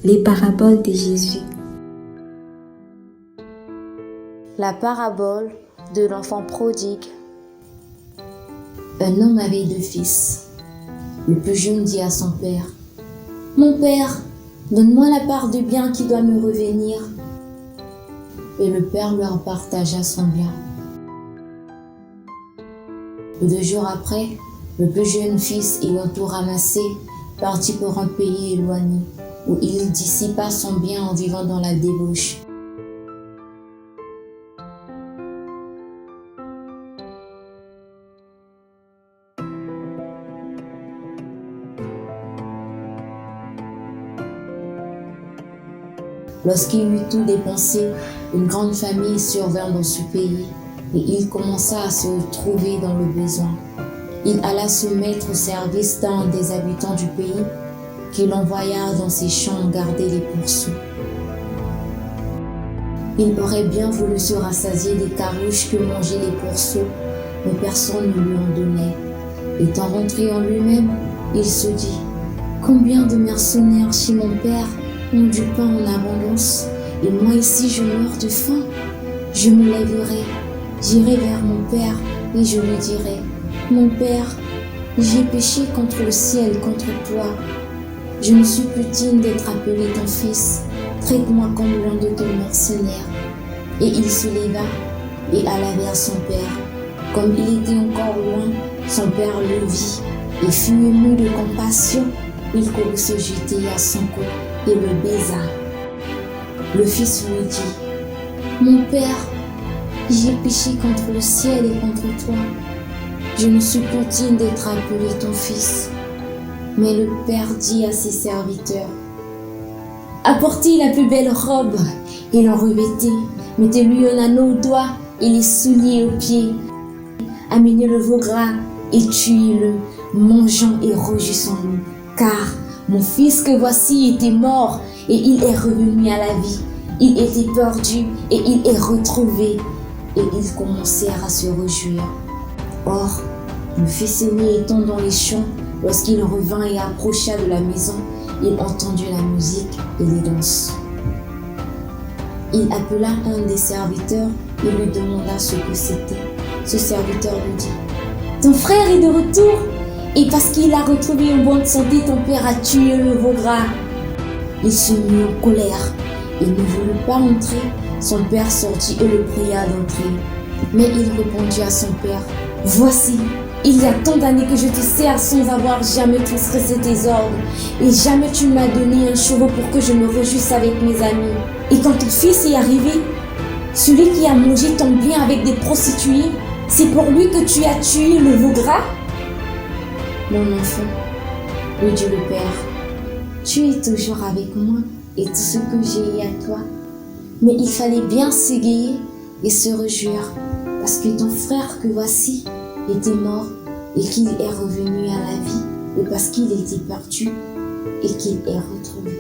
Les paraboles de Jésus. La parabole de l'enfant prodigue. Un homme avait 2 fils. Le plus jeune dit à son père: « Mon père, donne-moi la part du bien qui doit me revenir. » Et le père leur partagea son bien. 2 jours après, le plus jeune fils, ayant tout ramassé, partit pour un pays éloigné, où il dissipa son bien en vivant dans la débauche. Lorsqu'il eut tout dépensé, une grande famille survint dans ce pays, et il commença à se trouver dans le besoin. Il alla se mettre au service d'un des habitants du pays, qui l'envoya dans ses champs garder les pourceaux. Il aurait bien voulu se rassasier des carouches que mangeaient les pourceaux, mais personne ne lui en donnait. Étant rentré en lui-même, il se dit: « Combien de mercenaires chez mon père ont du pain en abondance, et moi ici je meurs de faim. Je me lèverai, j'irai vers mon père, et je lui dirai: Mon père, j'ai péché contre le ciel, contre toi. Je ne suis plus digne d'être appelé ton fils. Traite-moi comme l'un de tes mercenaires. » Et il se leva et alla vers son père. Comme il était encore loin, son père le vit et fut ému de compassion. Il courut se jeter à son cou et le baisa. Le fils lui dit: « Mon père, j'ai péché contre le ciel et contre toi. Je ne suis plus digne d'être appelé ton fils. » Mais le père dit à ses serviteurs: « Apportez la plus belle robe et l'en revêtez. Mettez-lui un anneau au doigt et les souliers aux pieds. Amenez le veau gras et tuez-le, mangeons et réjouissons-nous. Car mon fils que voici était mort et il est revenu à la vie. Il était perdu et il est retrouvé. » Et ils commencèrent à se réjouir. Or, le fils aîné étant dans les champs, lorsqu'il revint et approcha de la maison, il entendit la musique et les danses. Il appela un des serviteurs et lui demanda ce que c'était. Ce serviteur lui dit: « Ton frère est de retour, et parce qu'il a retrouvé en bonne santé, ton père a tué le veau gras. » Il se mit en colère. Il ne voulut pas entrer. Son père sortit et le pria d'entrer. Mais il répondit à son père: « Voici, il y a tant d'années que je te sers sans avoir jamais transgressé tes ordres, et jamais tu m'as donné un chevau pour que je me réjouisse avec mes amis. Et quand ton fils est arrivé, celui qui a mangé ton bien avec des prostituées, c'est pour lui que tu as tué le veau gras? » « Mon enfant, lui dit le père, tu es toujours avec moi et tout ce que j'ai est à toi. Mais il fallait bien s'égayer et se réjouir, parce que ton frère que voici était mort et qu'il est revenu à la vie, et parce qu'il était perdu et qu'il est retrouvé. »